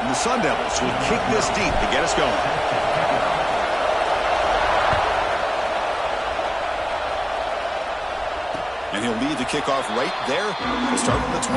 And the Sun Devils will kick this deep to get us going. And he'll lead the kickoff right there. We'll start with the 25.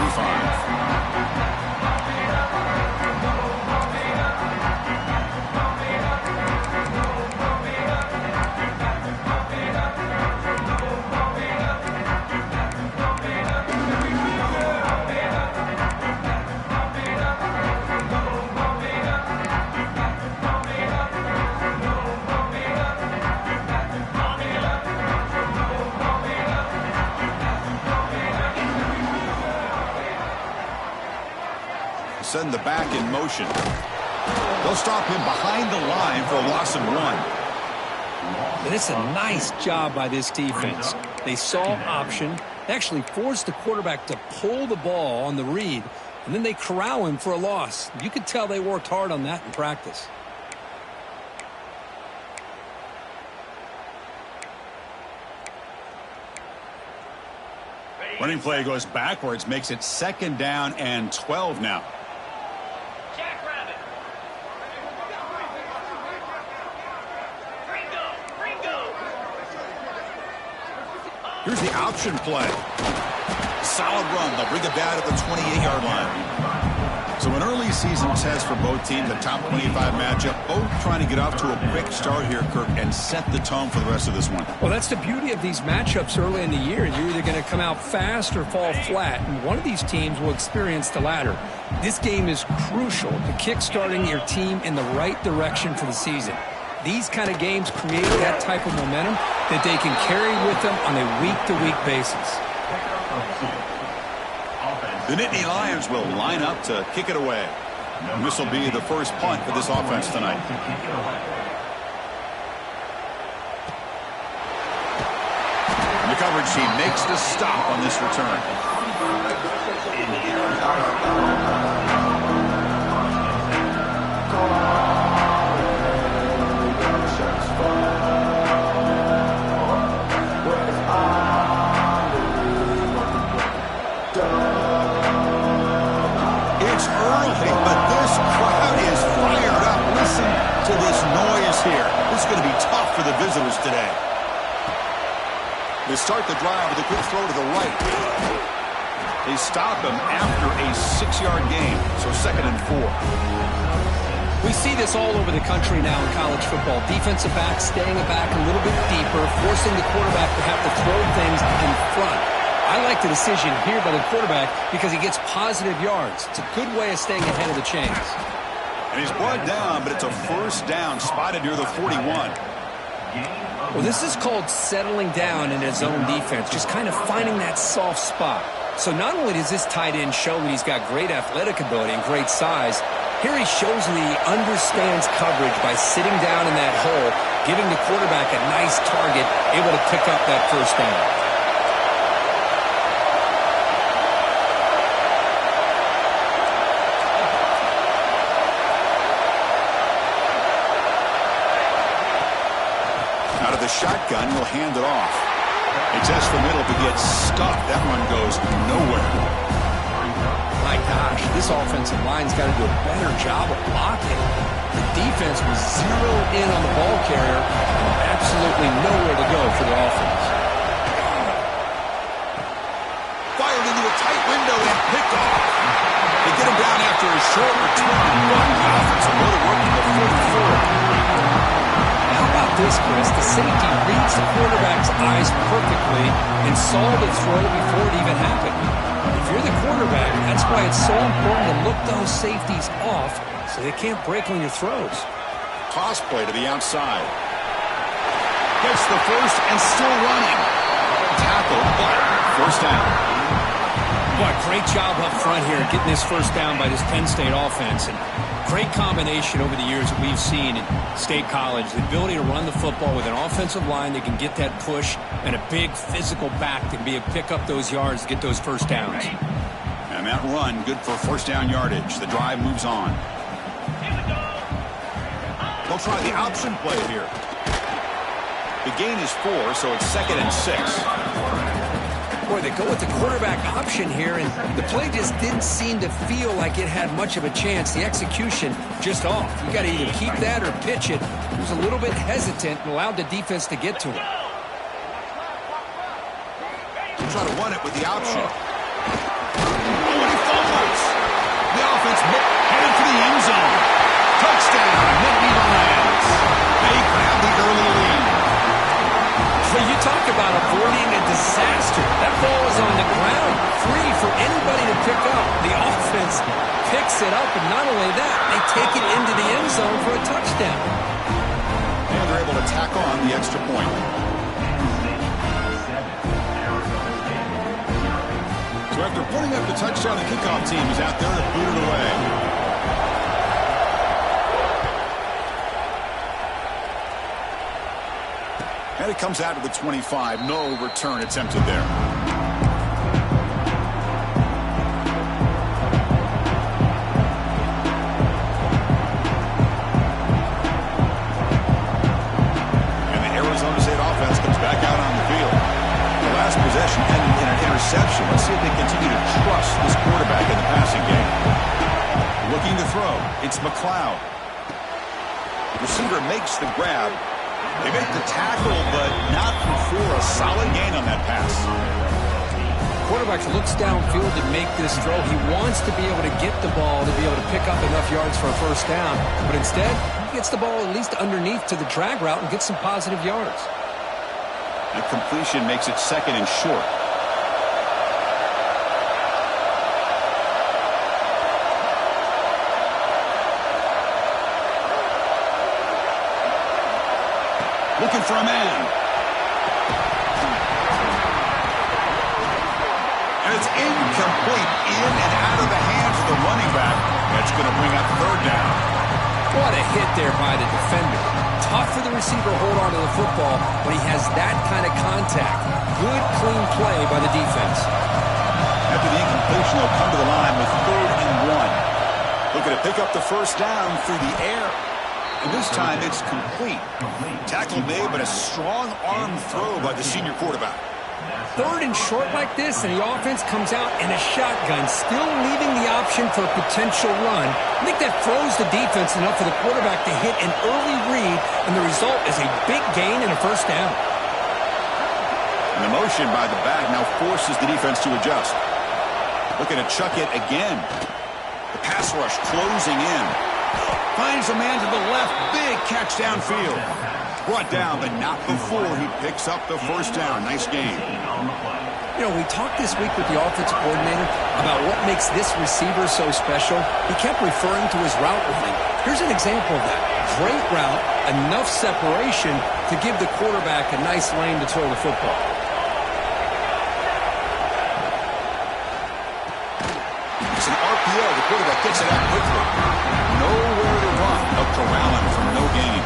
Send the back in motion. They'll stop him behind the line for a loss of 1. And it's a nice job by this defense. They saw option, actually forced the quarterback to pull the ball on the read, and then they corral him for a loss. You could tell they worked hard on that in practice. Running play goes backwards, makes it 2nd down and 12 now. Here's the option play. Solid run. They'll bring it down to the 28-yard line. So an early season test for both teams, a top 25 matchup. Both trying to get off to a quick start here, Kirk, and set the tone for the rest of this one. Well, that's the beauty of these matchups early in the year. You're either going to come out fast or fall flat, and one of these teams will experience the latter. This game is crucial to kick-starting your team in the right direction for the season. These kind of games create that type of momentum that they can carry with them on a week-to-week basis. The Nittany Lions will line up to kick it away. And this will be the first punt for this offense tonight. And the coverage team makes the stop on this return. For the visitors today. They start the drive with a quick throw to the right. They stop him after a 6-yard gain, so 2nd and 4. We see this all over the country now in college football. Defensive backs staying back a little bit deeper, forcing the quarterback to have to throw things in front. I like the decision here by the quarterback because he gets positive yards. It's a good way of staying ahead of the chains. And he's brought down, but it's a 1st down spotted near the 41. Well, this is called settling down in his own defense, just kind of finding that soft spot. So not only does this tight end show that he's got great athletic ability and great size, here he shows that he understands coverage by sitting down in that hole, giving the quarterback a nice target, able to pick up that 1st down. The shotgun will hand it off. He tests the middle but gets stuffed. That one goes nowhere. My gosh, this offensive line's got to do a better job of blocking. The defense was zeroed in on the ball carrier and absolutely nowhere to go for the offense. Fired into a tight window and picked off. They get him down after a short return run. The offensive motor working the 44. How about this, Chris? The safety reads the quarterback's eyes perfectly and saw the throw before it even happened. If you're the quarterback, that's why it's so important to look those safeties off so they can't break on your throws. Toss play to the outside. Gets the first and still running. Tackle, but 1st down. Boy, great job up front here getting this 1st down by this Penn State offense. And great combination over the years that we've seen in State College. The ability to run the football with an offensive line that can get that push and a big physical back to be able to pick up those yards to get those 1st downs. And that run, good for 1st down yardage. The drive moves on. They'll try the option play here. The gain is 4, so it's 2nd and 6. Boy, They go with the quarterback option here, and the play just didn't seem to feel like it had much of a chance. The execution just off. You got to either keep that or pitch it. He was a little bit hesitant and allowed the defense to get to him. He'll try to run it with the option. Oh, and he fumbles. The offense headed for the end zone. Touchdown, Nittany Lions. They grab the early lead. Well, you talk about avoiding a disaster. That ball is on the ground, free for anybody to pick up. The offense picks it up, and not only that, they take it into the end zone for a touchdown. And they're able to tack on the extra point. So after putting up the touchdown, the kickoff team is out there to boot it away. And it comes out to the 25. No return attempted there. And the Arizona State offense comes back out on the field. The last possession ended in an interception. Let's see if they continue to trust this quarterback in the passing game. Looking to throw. It's McLeod. Receiver makes the grab. They make the tackle, but not before a solid gain on that pass. Quarterback looks downfield to make this throw. He wants to be able to get the ball to be able to pick up enough yards for a first down. But instead, he gets the ball at least underneath to the drag route and gets some positive yards. That completion makes it second and short. Looking for a man. And it's incomplete. In and out of the hands of the running back. That's going to bring up third down. What a hit there by the defender. Tough for the receiver to hold on to the football when he has that kind of contact. Good, clean play by the defense. After the incompletion, they'll come to the line with 3rd and 1. Looking to pick up the first down through the air. And this time it's complete. Tackle made, but a strong arm throw by the senior quarterback. 3rd and short like this, and the offense comes out in a shotgun, still leaving the option for a potential run. I think that throws the defense enough for the quarterback to hit an early read, and the result is a big gain and a first down. And the motion by the back now forces the defense to adjust. Looking to chuck it again. The pass rush closing in. Finds a man to the left. Big catch downfield. Brought down, but not before he picks up the first down. Nice game. You know, we talked this week with the offensive coordinator about what makes this receiver so special. He kept referring to his route running. Here's an example of that. Great route, enough separation to give the quarterback a nice lane to throw the football. It's an RPO. The quarterback gets it out quickly. Nowhere to run. A corralling from no gain.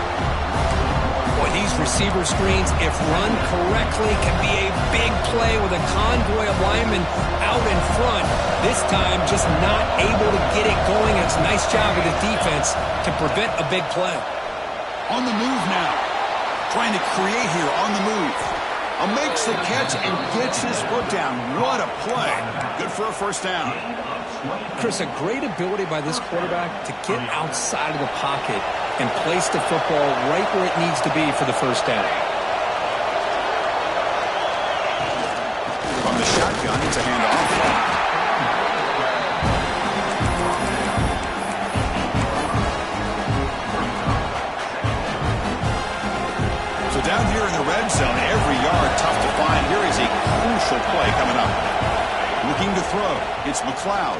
Boy, these receiver screens, if run correctly, can be a big play with a convoy of linemen out in front. This time, just not able to get it going. It's a nice job of the defense to prevent a big play. On the move now. Trying to create here on the move. Makes the catch and gets his foot down. What a play. Good for a first down. Chris, a great ability by this quarterback to get outside of the pocket and place the football right where it needs to be for the first down. From the shotgun, it's a handoff. So down here in the red zone, every yard tough to find. Here is a crucial play coming up. Looking to throw. It's McLeod.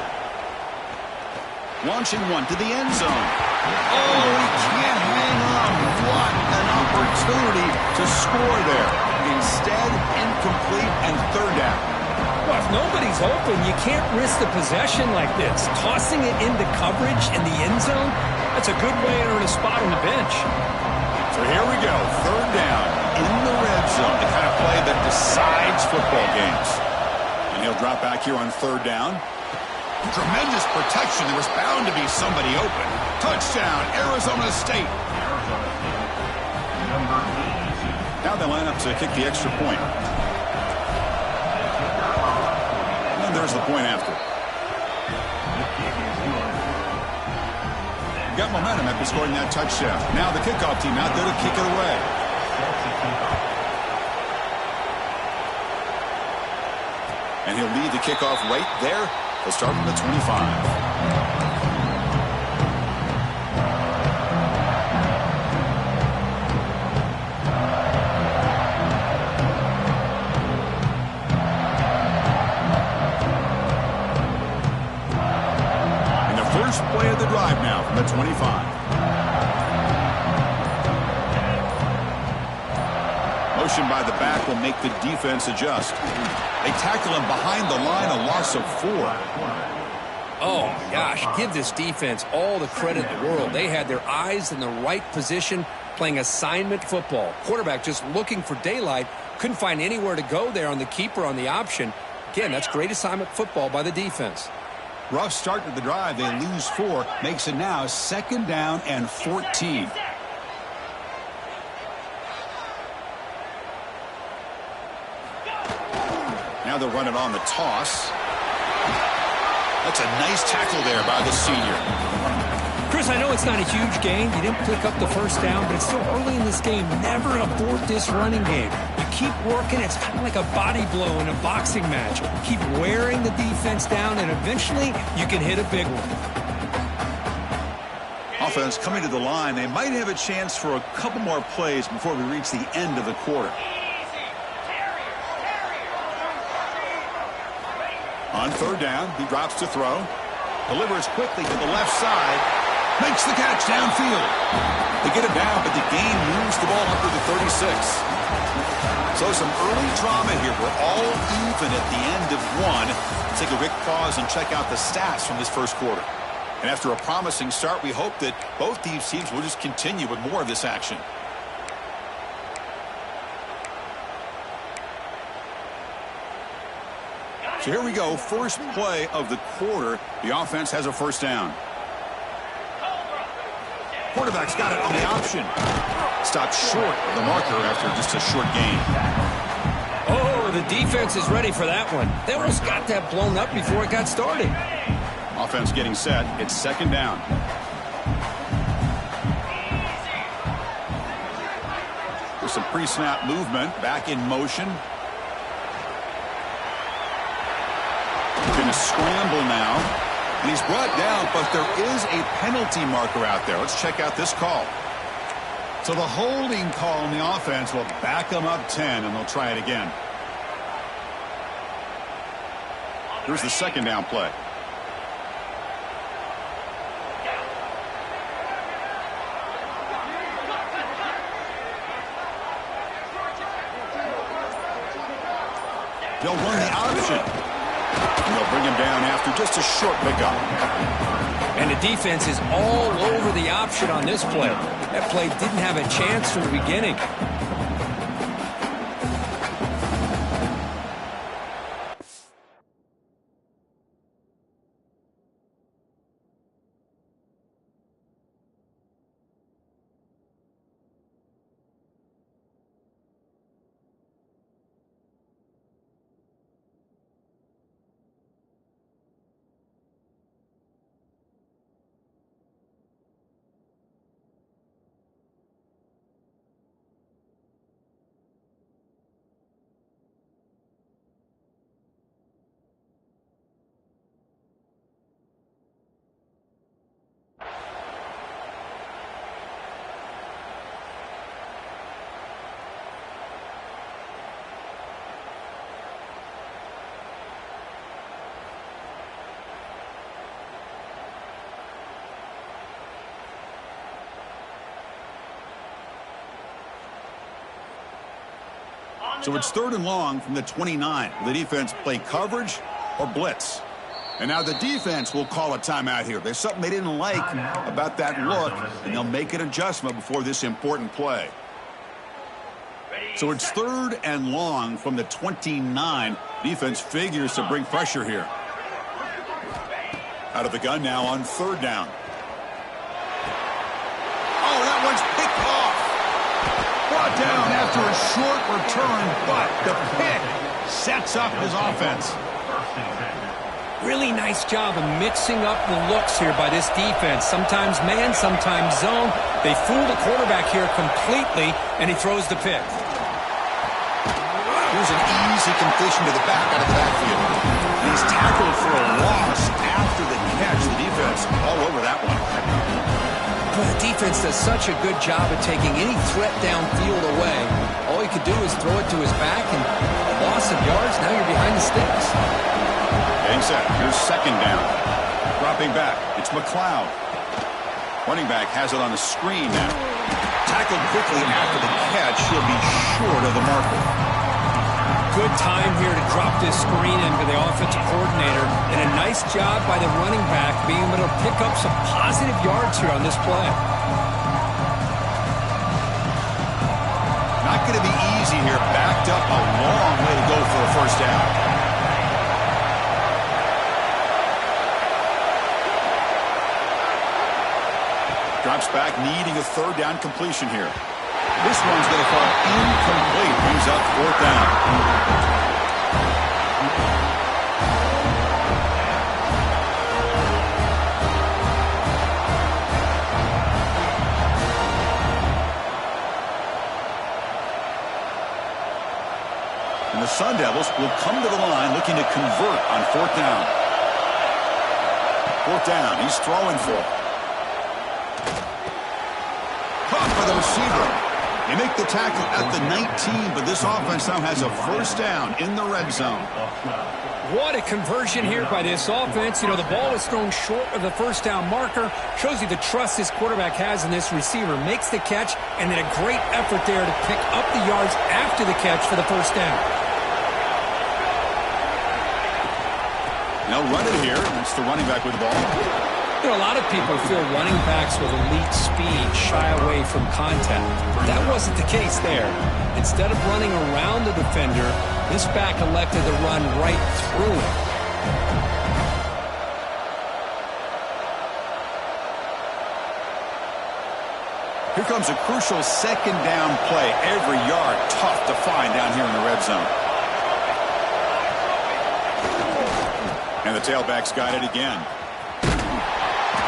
Launching one to the end zone. Oh, he can't hang on. What an opportunity to score there. Instead, incomplete and third down. Well, if nobody's open, you can't risk the possession like this. Tossing it into coverage in the end zone, that's a good way to earn a spot on the bench. So here we go. Third down in the red zone. The kind of play that decides football games. And he'll drop back here on third down. Tremendous protection. There was bound to be somebody open. Touchdown, Arizona State. Now they line up to kick the extra point. point after. Got momentum after scoring that touchdown. Now the kickoff team out there to kick it away. And he'll lead the kickoff right there. He'll start from the 25. First play of the drive now from the 25. Motion by the back will make the defense adjust. They tackle him behind the line, a loss of 4. Oh, my gosh, give this defense all the credit in the world. They had their eyes in the right position, playing assignment football. Quarterback just looking for daylight, couldn't find anywhere to go there on the keeper on the option. Again, that's great assignment football by the defense. Rough start to the drive. They lose 4. Makes it now 2nd down and 14. Now they'll run it on the toss. That's a nice tackle there by the senior. Chris, I know it's not a huge gain. You didn't pick up the first down, but it's still early in this game. Never abort this running game. You keep working. It's kind of like a body blow in a boxing match. Keep wearing the defense down, and eventually you can hit a big one. Offense coming to the line. They might have a chance for a couple more plays before we reach the end of the quarter. On 3rd down, he drops to throw. Delivers quickly to the left side. Makes the catch downfield. They get it down, but the gain moves the ball up to the 36. So some early drama here. We're all even at the end of 1. Let's take a quick pause and check out the stats from this first quarter. And after a promising start, we hope that both these teams will just continue with more of this action. So here we go. First play of the quarter. The offense has a first down. Quarterback's got it on the option. Stopped short of the marker after just a short gain. Oh, the defense is ready for that one. They almost got that blown up before it got started. Offense getting set. It's 2nd down. There's some pre-snap movement. Back in motion. Going to scramble now. And he's brought down, but there is a penalty marker out there. Let's check out this call. So the holding call on the offense will back them up 10, and they'll try it again. Here's the 2nd down play. They'll run the option. And they'll bring him down after just a short pickup. And the defense is all over the option on this play. That play didn't have a chance from the beginning. So it's 3rd and long from the 29. Will the defense play coverage or blitz? And now the defense will call a timeout here. There's something they didn't like about that look, and they'll make an adjustment before this important play. So it's 3rd and long from the 29. Defense figures to bring pressure here. Out of the gun now on 3rd down. Oh, that one's picked off. Brought down after a short return, but the pick sets up his offense. Really nice job of mixing up the looks here by this defense. Sometimes man, sometimes zone. They fool the quarterback here completely, and he throws the pick. Here's an easy completion to the back out of the backfield. And he's tackled for a loss after the catch. The defense all over that one. Well, the defense does such a good job of taking any threat downfield away. All he could do is throw it to his back, and a loss of yards, now you're behind the sticks. Getting set. Here's second down. Dropping back. It's McLeod. Running back has it on the screen now. Tackled quickly after the catch. He'll be short of the marker. Good time here to drop this screen into the offensive coordinator. And a nice job by the running back being able to pick up some positive yards here on this play. Not going to be easy here. Backed up a long way to go for a first down. Drops back, needing a third down completion here. This one's going to fall incomplete. Brings up fourth down. And the Sun Devils will come to the line looking to convert on fourth down. Fourth down, he's throwing for it. Caught by the receiver. They make the tackle at the 19, but this offense now has a first down in the red zone. What a conversion here by this offense. You know, the ball is thrown short of the first down marker. Shows you the trust this quarterback has in this receiver. Makes the catch, and then a great effort there to pick up the yards after the catch for the first down. Now run it here. That's the running back with the ball. You know, a lot of people feel running backs with elite speed shy away from contact. That wasn't the case there. Instead of running around the defender, this back elected to run right through him. Here comes a crucial second down play. Every yard tough to find down here in the red zone. And the tailback's got it again.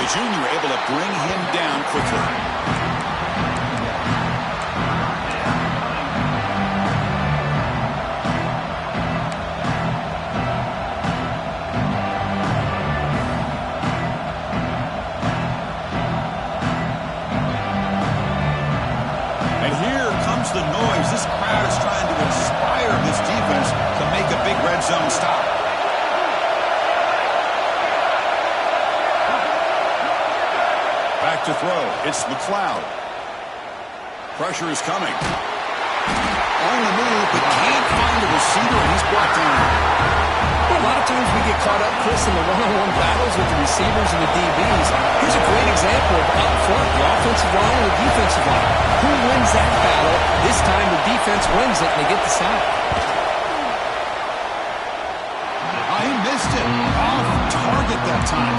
The junior able to bring him down quickly. And here comes the noise. This crowd is trying to inspire this defense to make a big red zone stop. Back to throw. It's McLeod. Pressure is coming. On the move, but can't find the receiver, and he's brought down. Well, a lot of times we get caught up, Chris, in the one-on-one battles with the receivers and the DBs. Here's a great example of up front, the offensive line and the defensive line. Who wins that battle? This time the defense wins it, and they get the sack. He missed it. Off target that time.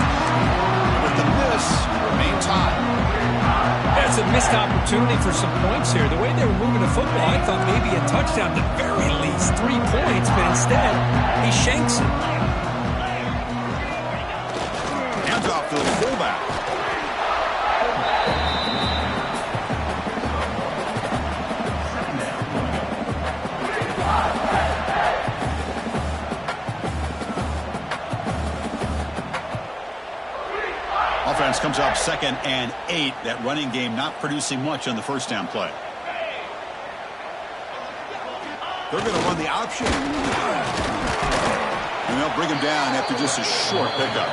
With the miss, we remain tied. That's a missed opportunity for some points here. The way they were moving the football, I thought maybe a touchdown, at the very least 3 points, but instead, he shanks it. Hands off to the fullback. Offense comes up 2nd and 8. That running game not producing much on the first down play. They're going to run the option. And they'll bring him down after just a short pickup.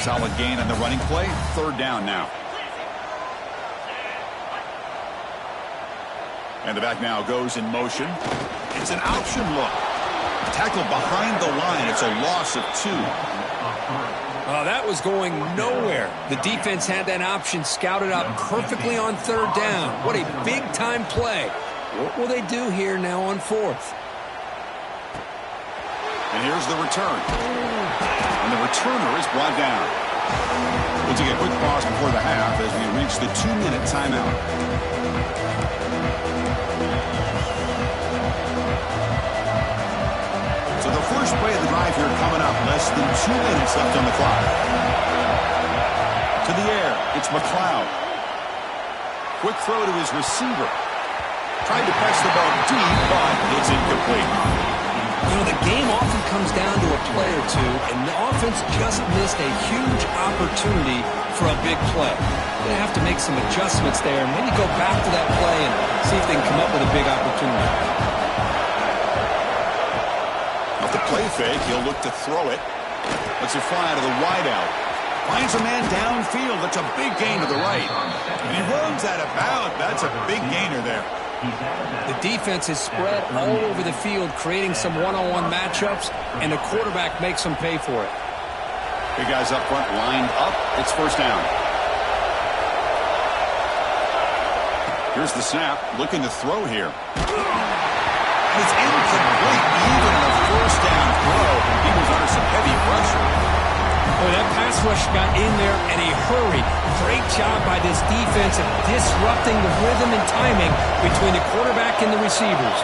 Solid gain on the running play. 3rd down now. And the back now goes in motion. It's an option look. Tackled behind the line. It's a loss of 2. Oh, that was going nowhere. The defense had that option scouted out perfectly on 3rd down. What a big-time play. What will they do here now on 4th? And here's the return. And the returner is brought down. We'll take a quick pause before the half as we reach the 2-minute timeout. So the first play of the drive here coming up. Less than 2 minutes left on the clock. To the air. It's McLeod. Quick throw to his receiver. Tried to press the ball deep, but it's incomplete. You know, the game often comes down to a play or two, and the offense just missed a huge opportunity for a big play. They have to make some adjustments there and maybe go back to that play and see if they can come up with a big opportunity. Off the play fake, he'll look to throw it. Lets it fly out of the wideout. Finds a man downfield. That's a big gain to the right. And he runs out of bounds. That's a big gainer there. The defense is spread all over the field, creating some one-on-one matchups, and the quarterback makes them pay for it. Big guys up front lined up. It's first down. Here's the snap. Looking to throw here. And it's incomplete. Even on a first down throw, he was under some heavy pressure. Boy, that pass rush got in there in a hurry. Great job by this defense of disrupting the rhythm and timing between the quarterback and the receivers.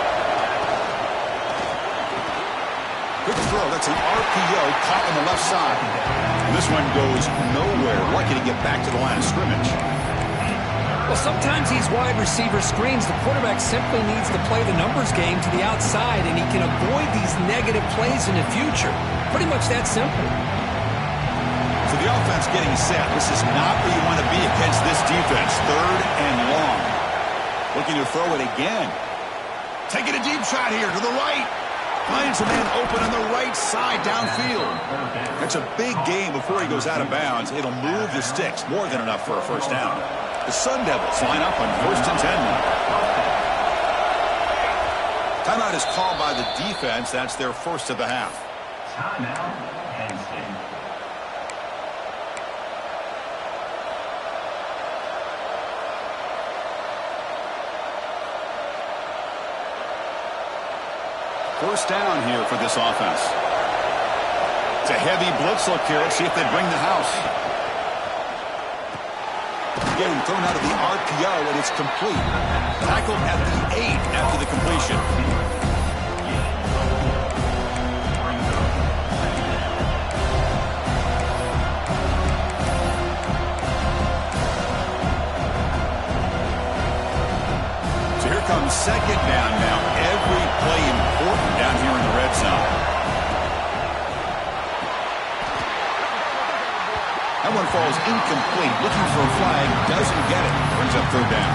Good throw. That's an RPO caught on the left side. And this one goes nowhere. Lucky to get back to the line of scrimmage. Well, sometimes these wide receiver screens, the quarterback simply needs to play the numbers game to the outside, and he can avoid these negative plays in the future. Pretty much that simple. So the offense getting set. This is not where you want to be against this defense. Third and long. Looking to throw it again. Taking a deep shot here to the right. Finds a man open on the right side downfield. That's a big gain before he goes out of bounds. It'll move the sticks. More than enough for a first down. The Sun Devils line up on 1st and 10 now. Timeout is called by the defense. That's their first of the half. Timeout, Penn State. First down here for this offense. It's a heavy blitz look here. Let's see if they bring the house. Getting thrown out of the RPO, and it's complete. Tackled at the 8 after the completion. So here comes second down now. Every play important down here in the red zone. That one falls incomplete. Looking for a flag. Doesn't get it. Brings up third down.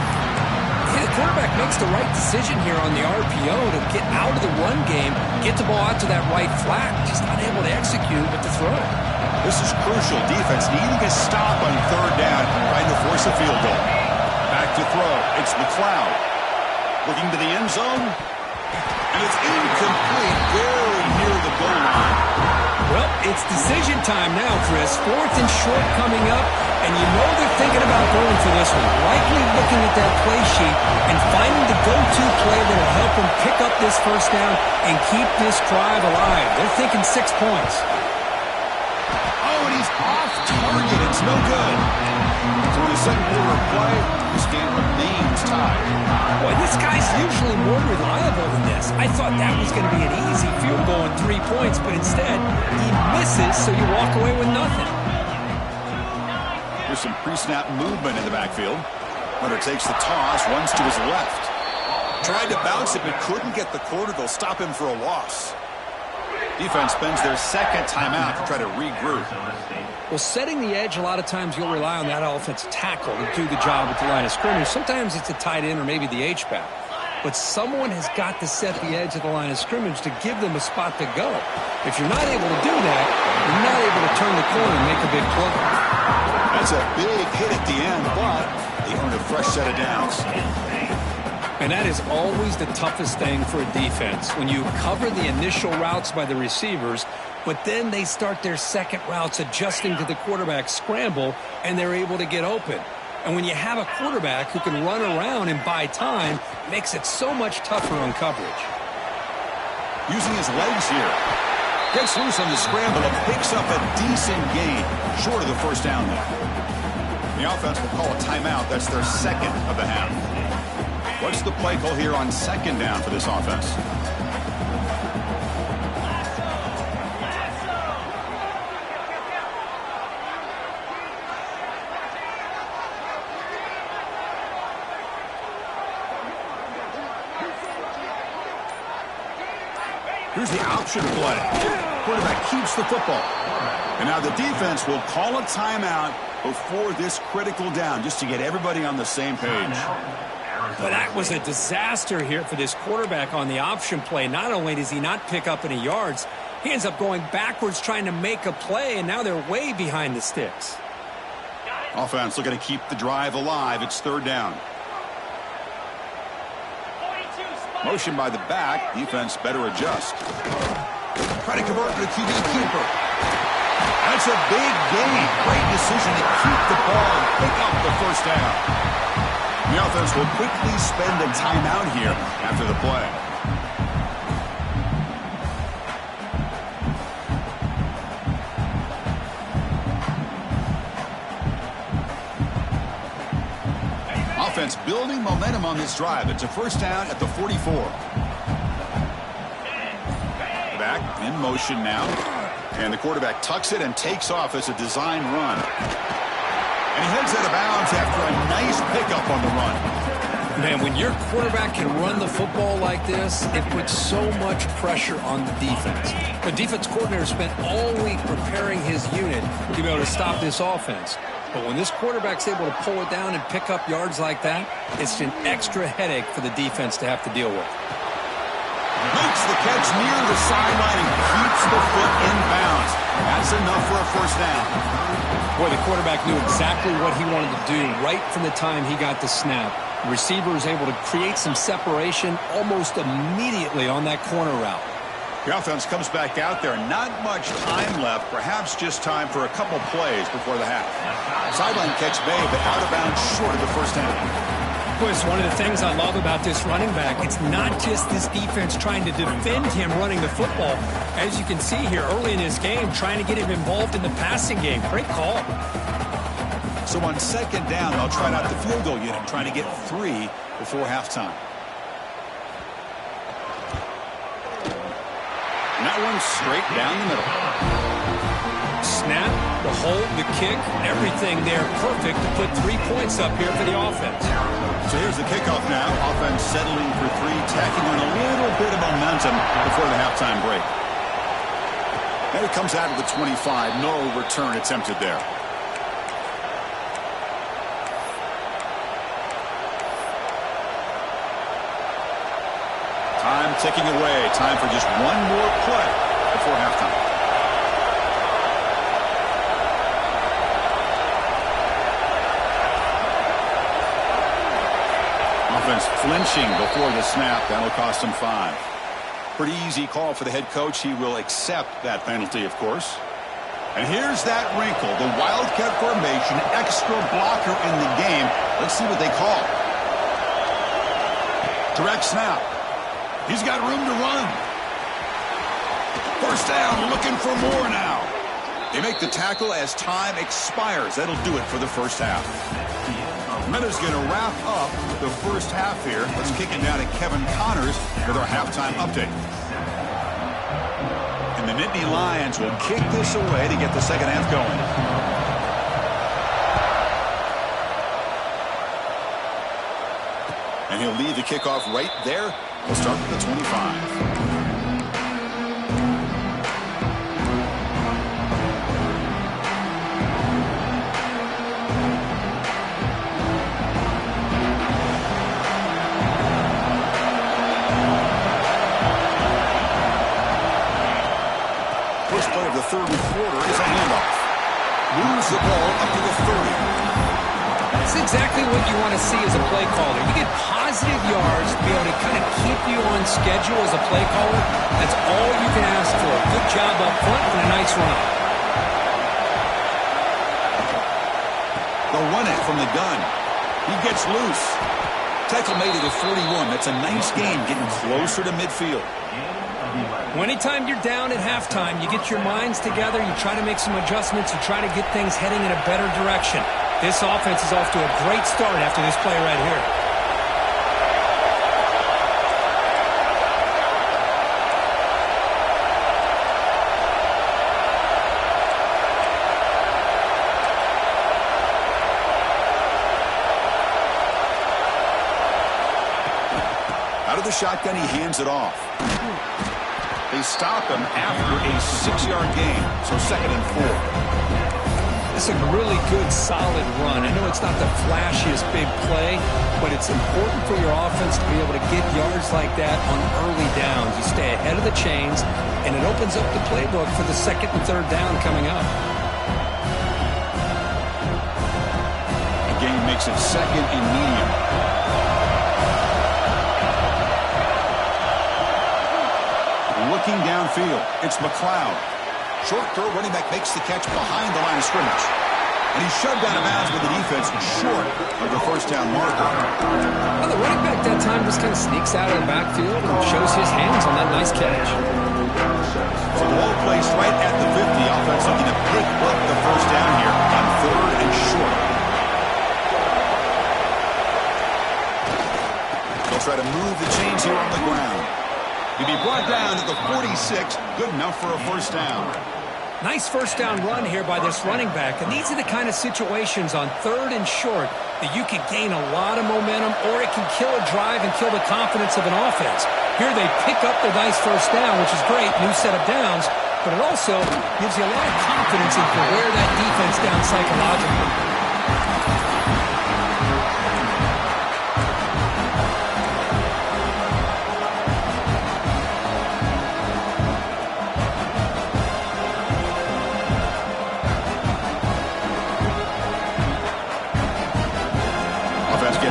Yeah, the quarterback makes the right decision here on the RPO to get out of the run game, get the ball out to that right flat. Just not able to execute with the throw. This is crucial. Defense needing a stop on third down, trying to force a field goal. Back to throw. It's McLeod. Looking to the end zone. And it's incomplete. Very near the goal line. Well, it's decision time now, Chris. 4th and short coming up, and you know they're thinking about going for this one. Likely looking at that play sheet and finding the go-to play that will help them pick up this first down and keep this drive alive. They're thinking 6 points. Oh, and he's off target. It's no good. So in the second quarter of play, this game remains tied. Boy, this guy's usually more reliable than this. I thought that was going to be an easy field goal and 3 points, but instead, he misses, so you walk away with nothing. There's some pre-snap movement in the backfield. Hunter takes the toss, runs to his left. Tried to bounce it, but couldn't get the corner. They'll stop him for a loss. Defense spends their second timeout to try to regroup. Well, setting the edge, a lot of times you'll rely on that offensive tackle to do the job at the line of scrimmage. Sometimes it's a tight end or maybe the H-back. But someone has got to set the edge of the line of scrimmage to give them a spot to go. If you're not able to do that, you're not able to turn the corner and make a big play. That's a big hit at the end, but they earn a fresh set of downs. And that is always the toughest thing for a defense. When you cover the initial routes by the receivers, but then they start their second routes adjusting to the quarterback scramble, and they're able to get open. And when you have a quarterback who can run around and buy time, it makes it so much tougher on coverage. Using his legs here. Gets loose on the scramble and picks up a decent gain, short of the first down there. The offense will call a timeout. That's their second of the half. What's the play call here on second down for this offense? Here's the option play. Quarterback keeps the football. And now the defense will call a timeout before this critical down, just to get everybody on the same page. But that was a disaster here for this quarterback on the option play. Not only does he not pick up any yards, he ends up going backwards trying to make a play, and now they're way behind the sticks. Offense looking to keep the drive alive. It's third down. Motion by the back. Defense better adjust. Try to convert to the QB keeper. That's a big gain. Great decision to keep the ball and pick up the first down. The offense will quickly spend a timeout here after the play. Offense building momentum on this drive. It's a first down at the 44. Back in motion now. And the quarterback tucks it and takes off as a design run. And he heads out of bounds after a nice pickup on the run. Man, when your quarterback can run the football like this, it puts so much pressure on the defense. The defense coordinator spent all week preparing his unit to be able to stop this offense. But when this quarterback's able to pull it down and pick up yards like that, it's an extra headache for the defense to have to deal with. Makes the catch near the sideline and keeps the foot in bounds. That's enough for a first down. Boy, the quarterback knew exactly what he wanted to do right from the time he got the snap. The receiver was able to create some separation almost immediately on that corner route. The offense comes back out there. Not much time left. Perhaps just time for a couple plays before the half. Sideline catch made, but out of bounds short of the first down. Boy, it's one of the things I love about this running back. It's not just this defense trying to defend him running the football. As you can see here early in this game, trying to get him involved in the passing game. Great call. So on second down, they'll try out the field goal unit, trying to get 3 before halftime. And that one's straight down the middle. Snap, the hold, the kick, everything there perfect to put 3 points up here for the offense. So here's the kickoff now. Offense settling for 3, tacking on a little bit of momentum before the halftime break. And it comes out of the 25. No return attempted there. Time ticking away. Time for just one more play before halftime. Offense flinching before the snap. That'll cost him 5. Pretty easy call for the head coach. He will accept that penalty, of course. And here's that wrinkle. The Wildcat formation, extra blocker in the game. Let's see what they call. Direct snap. He's got room to run. First down, looking for more now. They make the tackle as time expires. That'll do it for the first half. Meadows going to wrap up the first half here. Let's kick it down to Kevin Connors with our halftime update. And the Nittany Lions will kick this away to get the second half going. And he'll lead the kickoff right there. We'll start with the 25. First play of the third quarter is a handoff. Moves the ball up to the 30. That's exactly what you want to see as a play caller. You get positive yards to be able to kind of keep you on schedule as a play caller. That's all you can ask for. Good job up front and a nice run. They'll run it from the gun. He gets loose. Tackle made at the 41. That's a nice gain, getting closer to midfield. Anytime you're down at halftime, you get your minds together, you try to make some adjustments, you try to get things heading in a better direction. This offense is off to a great start after this play right here. Out of the shotgun, he hands it off. They stop him after a 6-yard gain, so 2nd and 4. It's a really good, solid run. I know it's not the flashiest big play, but it's important for your offense to be able to get yards like that on early downs. You stay ahead of the chains, and it opens up the playbook for the 2nd and 3rd down coming up. The game makes it 2nd and medium. Looking downfield, it's McLeod. Short throw, running back makes the catch behind the line of scrimmage. And he's shoved out of bounds with the defense short of the 1st down marker. Well, the running back that time just kind of sneaks out of the backfield and shows his hands on that nice catch. So the ball placed right at the 50. Offense looking to pick up the 1st down here on 3rd and short. They'll try to move the chains here on the ground. He'll be brought down to the 46, good enough for a 1st down. Nice 1st down run here by this running back, and these are the kind of situations on 3rd and short that you can gain a lot of momentum, or it can kill a drive and kill the confidence of an offense. Here they pick up the nice 1st down, which is great, new set of downs, but it also gives you a lot of confidence in where that defense down psychologically.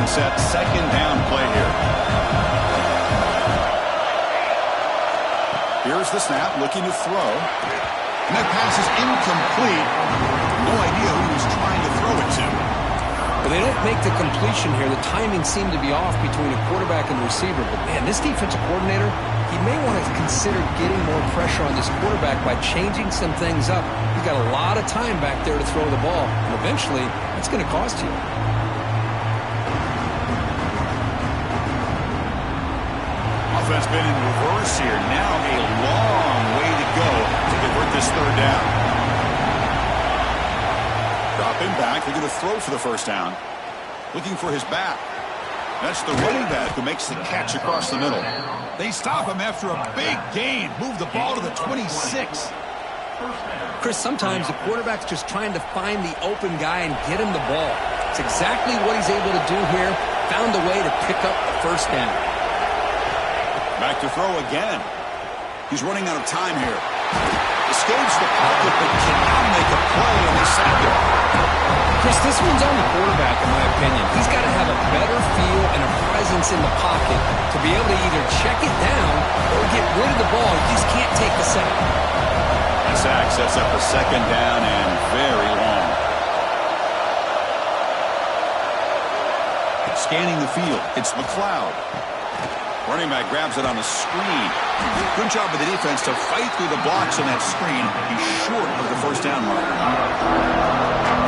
Set 2nd down play here. Here's the snap, looking to throw. And that pass is incomplete. No idea who he was trying to throw it to. Well, they don't make the completion here. The timing seemed to be off between a quarterback and the receiver. But, man, this defensive coordinator, he may want to consider getting more pressure on this quarterback by changing some things up. He's got a lot of time back there to throw the ball. And eventually, that's going to cost you. Offense been in reverse here. Now a long way to go to convert this 3rd down. Dropping back. They're going to throw for the 1st down. Looking for his back. That's the running back who makes the catch across the middle. They stop him after a big gain. Move the ball to the 26. Chris, sometimes the quarterback's just trying to find the open guy and get him the ball. It's exactly what he's able to do here. Found a way to pick up the 1st down. Back to throw again. He's running out of time here. Escapes the pocket, but cannot make a play, and they sack him. Chris, this one's on the quarterback, in my opinion. He's got to have a better feel and a presence in the pocket to be able to either check it down or get rid of the ball. He just can't take the sack. The sack sets up a 2nd down and very long. Scanning the field, it's McLeod. Running back grabs it on a screen. Good job of the defense to fight through the blocks on that screen. He's short of the 1st down mark.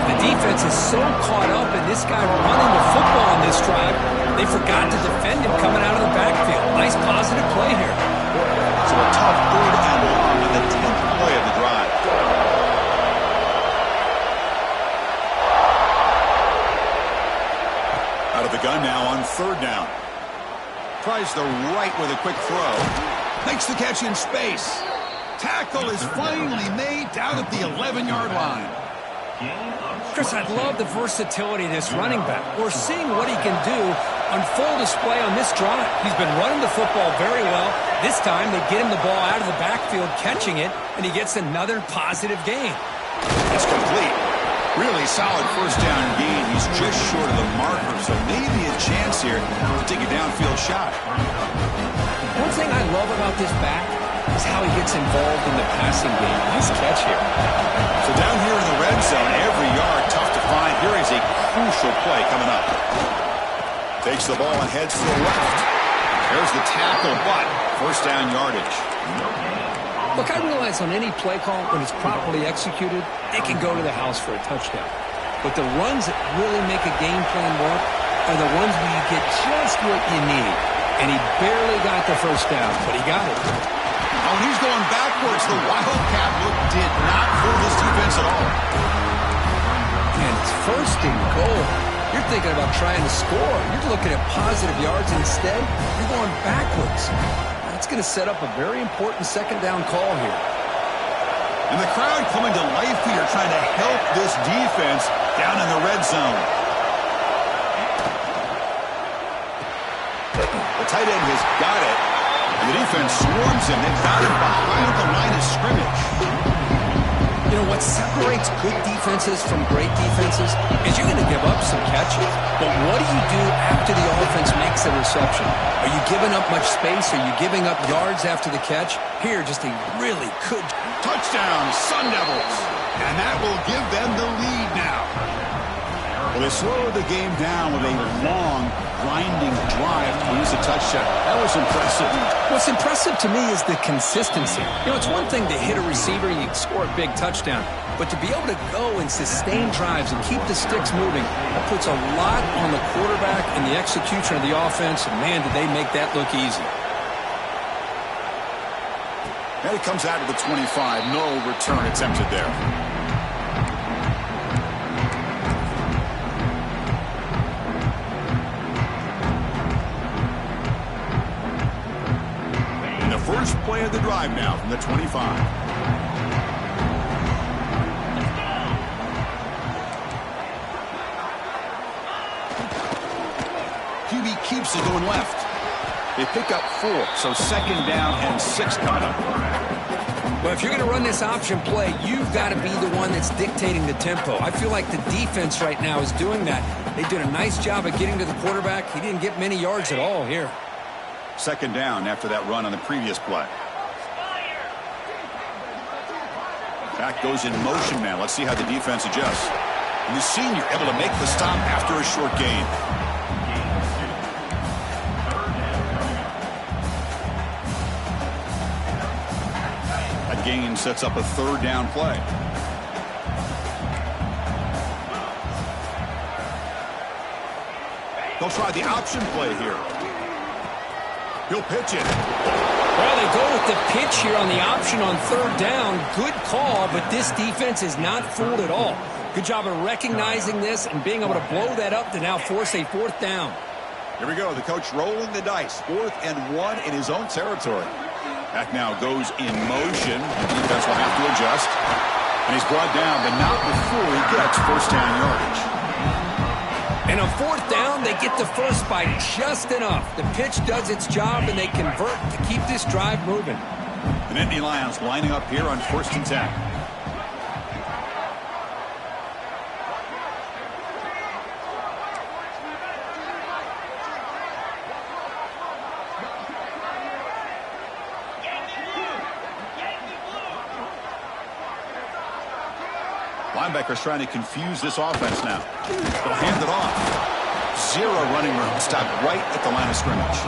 The defense is so caught up in this guy running the football on this drive, they forgot to defend him coming out of the backfield. Nice positive play here. So a tough 3rd and long on the 10th play of the drive. Out of the gun now on 3rd down. Tries the right with a quick throw. Makes the catch in space. Tackle is finally made down at the 11-yard line. Chris, I love the versatility of this running back. We're seeing what he can do on full display on this drive. He's been running the football very well. This time they get him the ball out of the backfield, catching it, and he gets another positive gain. That's complete. Really solid 1st down gain. He's just short of the marker, so maybe a chance here to take a downfield shot. One thing I love about this back is how he gets involved in the passing game. Nice catch here. So down here in the red zone, every yard tough to find. Here is a crucial play coming up. Takes the ball and heads to the left. There's the tackle, but 1st down yardage. Look, I realize on any play call, when it's properly executed, it can go to the house for a touchdown. But the runs that really make a game plan work are the ones where you get just what you need. And he barely got the first down, but he got it. Oh, and he's going backwards. The Wildcat look did not fool this defense at all. And it's first and goal. You're thinking about trying to score. You're looking at positive yards, and instead, you're going backwards. That's going to set up a very important second down call here. And the crowd coming to life here, trying to help this defense down in the red zone. The tight end has got it, and the defense swarms him. They've got him behind the line of scrimmage. You know, what separates good defenses from great defenses is you're going to give up some catches, but what do you do after the offense makes a reception? Are you giving up much space? Are you giving up yards after the catch? Here, just a really good touchdown, Sun Devils. And that will give them the lead now. Well, they slowed the game down with a long, grinding drive to lose a touchdown. That was impressive. What's impressive to me is the consistency. You know, it's one thing to hit a receiver and you score a big touchdown, but to be able to go and sustain drives and keep the sticks moving, that puts a lot on the quarterback and the execution of the offense, and man, did they make that look easy. And it comes out of the 25. No return attempted there. First play of the drive now from the 25. QB keeps it going left. They pick up 4, so second down and 6 coming up. Well, if you're going to run this option play, you've got to be the one that's dictating the tempo. I feel like the defense right now is doing that. They did a nice job of getting to the quarterback. He didn't get many yards at all here. Second down after that run on the previous play. Back goes in motion now. Let's see how the defense adjusts. And the senior able to make the stop after a short gain. That gain sets up a third down play. They'll try the option play here. He'll pitch it. Well, they go with the pitch here on the option on third down. Good call, but this defense is not fooled at all. Good job of recognizing this and being able to blow that up to now force a fourth down. Here we go. The coach rolling the dice. 4th and 1 in his own territory. Back now goes in motion. The defense will have to adjust. And he's brought down, but not before he gets first down yardage. And on fourth down, they get the first by just enough. The pitch does its job, and they convert to keep this drive moving. The Nittany Lions lining up here on 1st and 10. Linebackers trying to confuse this offense now. They'll hand it off. 0 running room. Stop right at the line of scrimmage.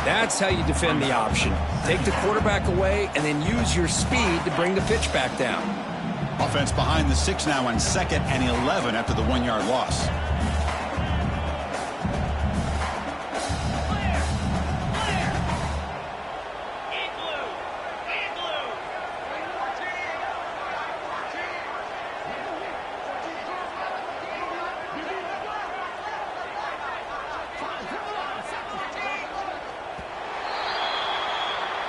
That's how you defend the option. Take the quarterback away and then use your speed to bring the pitch back down. Offense behind the 6 now on 2nd and 11 after the 1-yard loss.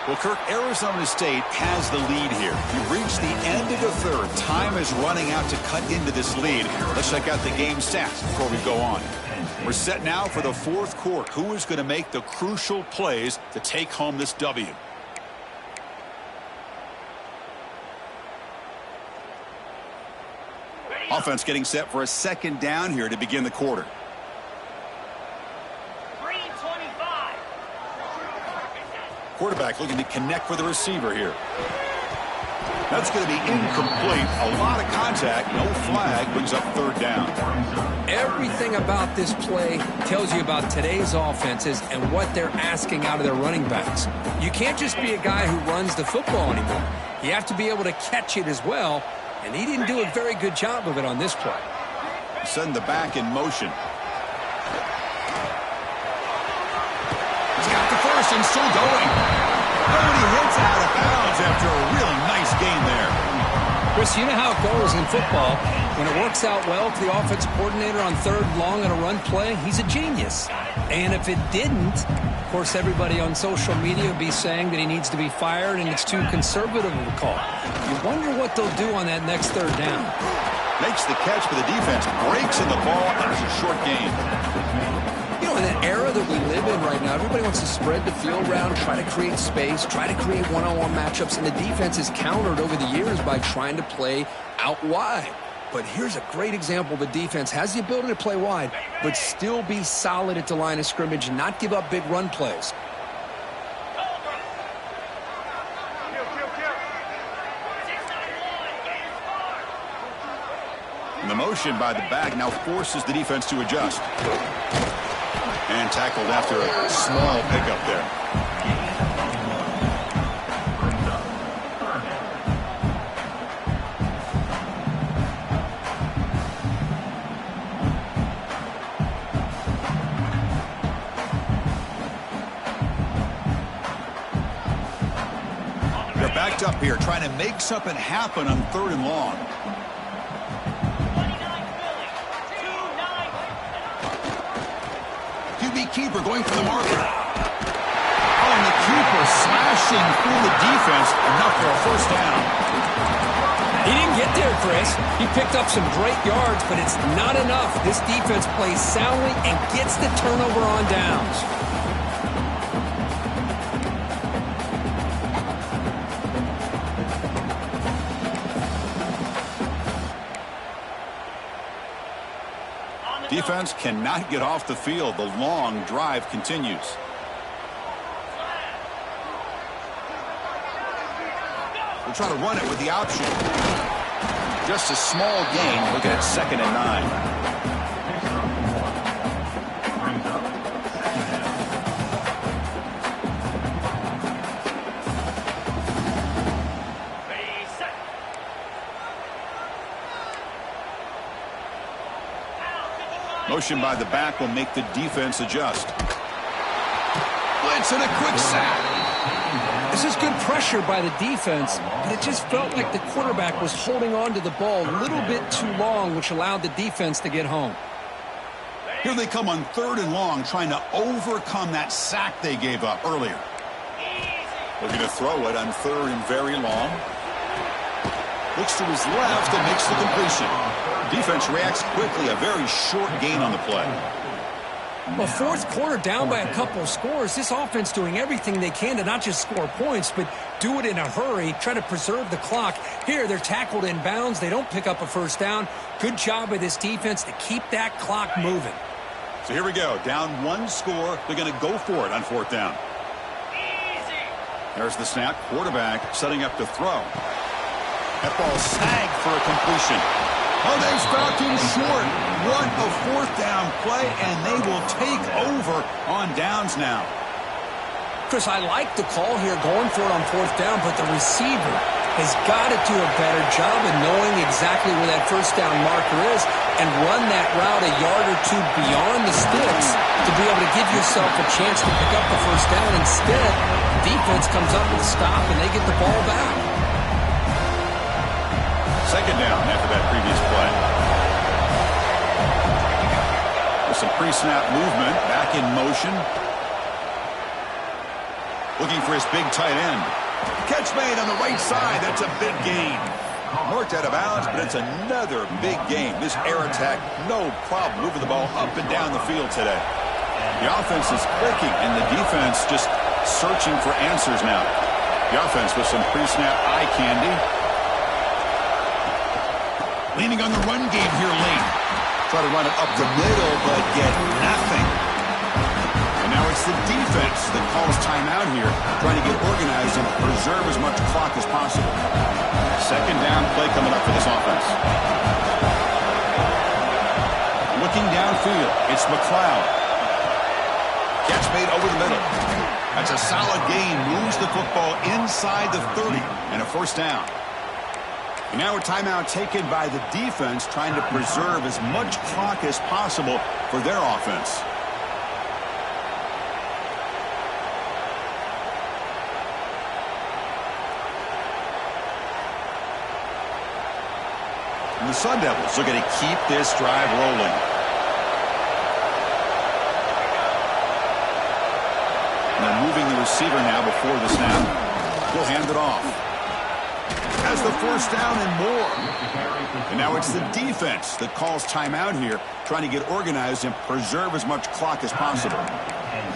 Well, Kirk, Arizona State has the lead here. We've reached the end of the third. Time is running out to cut into this lead. Let's check out the game stats before we go on. We're set now for the 4th quarter. Who is going to make the crucial plays to take home this W? Offense getting set for a second down here to begin the quarter. Quarterback looking to connect with the receiver here. That's going to be incomplete. A lot of contact. No flag. Brings up third down. Everything about this play tells you about today's offenses and what they're asking out of their running backs. You can't just be a guy who runs the football anymore. You have to be able to catch it as well, and he didn't do a very good job of it on this play. Send the back in motion. He's got the first and still going. Oh, and he hits out of bounds after a really nice gain there. Chris, you know how it goes in football. When it works out well for the offensive coordinator on third and long on a run play, he's a genius. And if it didn't, of course, everybody on social media would be saying that he needs to be fired and it's too conservative of a call. You wonder what they'll do on that next third down. Makes the catch, but the defense breaks in the ball, and it's a short gain. You know, in an era that we live in right now, everybody wants to spread the field around, try to create space, try to create one-on-one matchups, and the defense is countered over the years by trying to play out wide. But here's a great example. The defense has the ability to play wide, but still be solid at the line of scrimmage and not give up big run plays. And the motion by the back now forces the defense to adjust. And tackled after a small pickup there. They're backed up here, trying to make something happen on third and long. Keeper going for the marker. Oh, and the keeper slashing through the defense, enough for a first down. He didn't get there, Chris. He picked up some great yards, but it's not enough. This defense plays soundly and gets the turnover on downs. Defense cannot get off the field. The long drive continues. We'll try to run it with the option. Just a small gain. Looking at 2nd and 9. Motion by the back will make the defense adjust. Blitz and a quick sack. This is good pressure by the defense, but it just felt like the quarterback was holding on to the ball a little bit too long, which allowed the defense to get home. Here they come on third and long, trying to overcome that sack they gave up earlier. Looking to throw it on third and very long. Looks to his left and makes the completion. Defense reacts quickly, a very short gain on the play. Well, fourth quarter down by a couple of scores. This offense doing everything they can to not just score points, but do it in a hurry, try to preserve the clock. Here, they're tackled in bounds. They don't pick up a first down. Good job by this defense to keep that clock moving. So here we go. Down one score. They're going to go for it on fourth down. There's the snap. Quarterback setting up to throw. That ball snagged for a completion. Oh, they stopped him short. What a fourth down play, and they will take over on downs now. Chris, I like the call here going for it on fourth down, but the receiver has got to do a better job of knowing exactly where that first down marker is and run that route a yard or two beyond the sticks to be able to give yourself a chance to pick up the first down. Instead, defense comes up with a stop, and they get the ball back. Second down after that previous play. With some pre-snap movement, back in motion. Looking for his big tight end. Catch made on the right side. That's a big gain. Marked out of bounds, but it's another big gain. This air attack, no problem moving the ball up and down the field today. The offense is clicking, and the defense just searching for answers now. The offense with some pre-snap eye candy. Leaning on the run game here late. Try to run it up the middle, but get nothing. And now it's the defense that calls timeout here, trying to get organized and preserve as much clock as possible. Second down play coming up for this offense. Looking downfield, it's McLeod. Catch made over the middle. That's a solid gain. Moves the football inside the 30 and a first down. And now a timeout taken by the defense, trying to preserve as much clock as possible for their offense. And the Sun Devils looking to keep this drive rolling. And they're moving the receiver now before the snap. He'll hand it off. Has the first down and more. And now it's the defense that calls timeout here, trying to get organized and preserve as much clock as possible.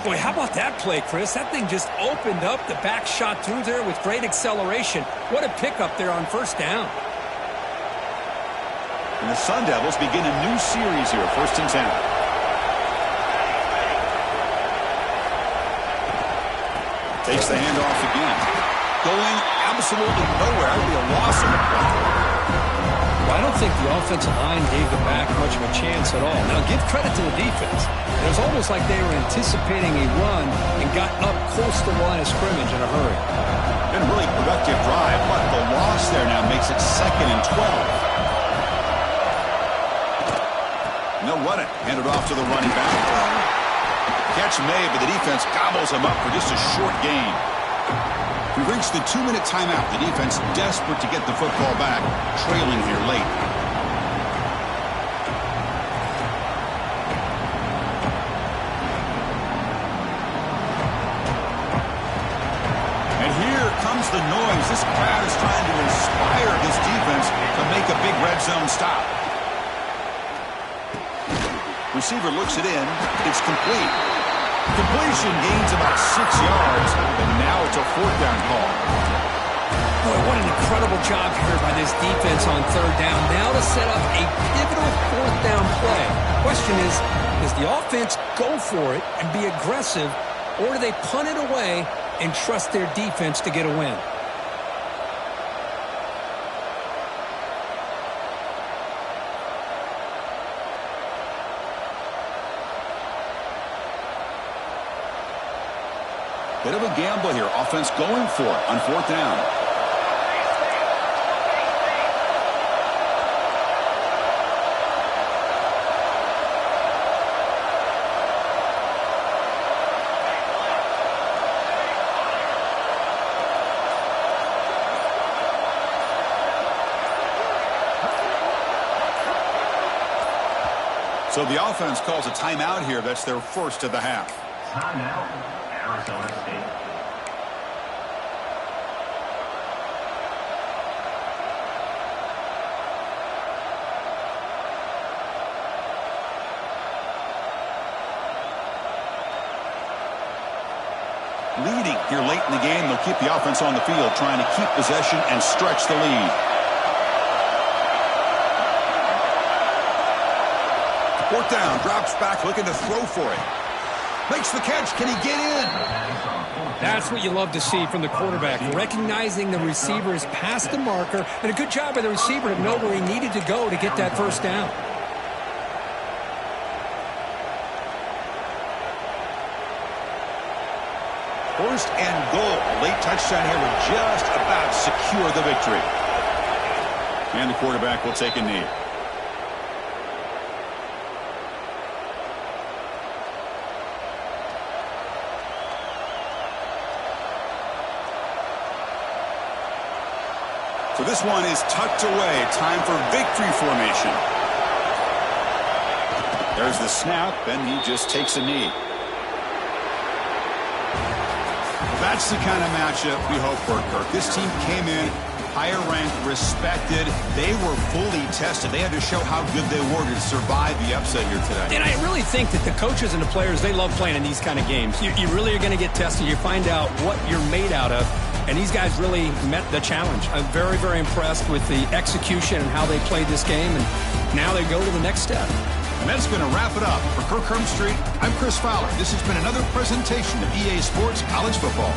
Boy, how about that play, Chris? That thing just opened up. The back shot through there with great acceleration. What a pickup there on first down. And the Sun Devils begin a new series here, 1st and 10. Takes the handoff again. Going absolutely nowhere. That would be a loss in the play. Well, I don't think the offensive line gave the back much of a chance at all. Now, give credit to the defense. It was almost like they were anticipating a run and got up close to the line of scrimmage in a hurry. Been a really productive drive, but the loss there now makes it 2nd and 12. And they'll run it. Hand it off to the running back. Catch made, but the defense gobbles him up for just a short gain. We've reached the 2-minute timeout. The defense desperate to get the football back, trailing here late. And here comes the noise. This crowd is trying to inspire this defense to make a big red zone stop. Receiver looks it in. It's complete. Completion gains about 6 yards, and now it's a 4th down call. Boy, what an incredible job here by this defense on 3rd down. Now to set up a pivotal 4th down play. Question is, does the offense go for it and be aggressive, or do they punt it away and trust their defense to get a win? Bit of a gamble here. Offense going for it on 4th down. So the offense calls a timeout here. That's their first of the half. Timeout, Arizona State. Leading here late in the game. They'll keep the offense on the field, trying to keep possession and stretch the lead. 4th down, drops back, looking to throw for it. Makes the catch. Can he get in? That's what you love to see from the quarterback, recognizing the receiver is past the marker, and a good job by the receiver to know where he needed to go to get that first down. First and goal. Late touchdown here would just about secure the victory. And the quarterback will take a knee. So this one is tucked away. Time for victory formation. There's the snap, and he just takes a knee. That's the kind of matchup we hope for, Kirk. This team came in higher ranked, respected. They were fully tested. They had to show how good they were to survive the upset here today. And I really think that the coaches and the players, they love playing in these kind of games. You really are going to get tested. You find out what you're made out of. And these guys really met the challenge. I'm very, very impressed with the execution and how they played this game. And now they go to the next step. And that's going to wrap it up. For Kirk Street, I'm Chris Fowler. This has been another presentation of EA Sports College Football.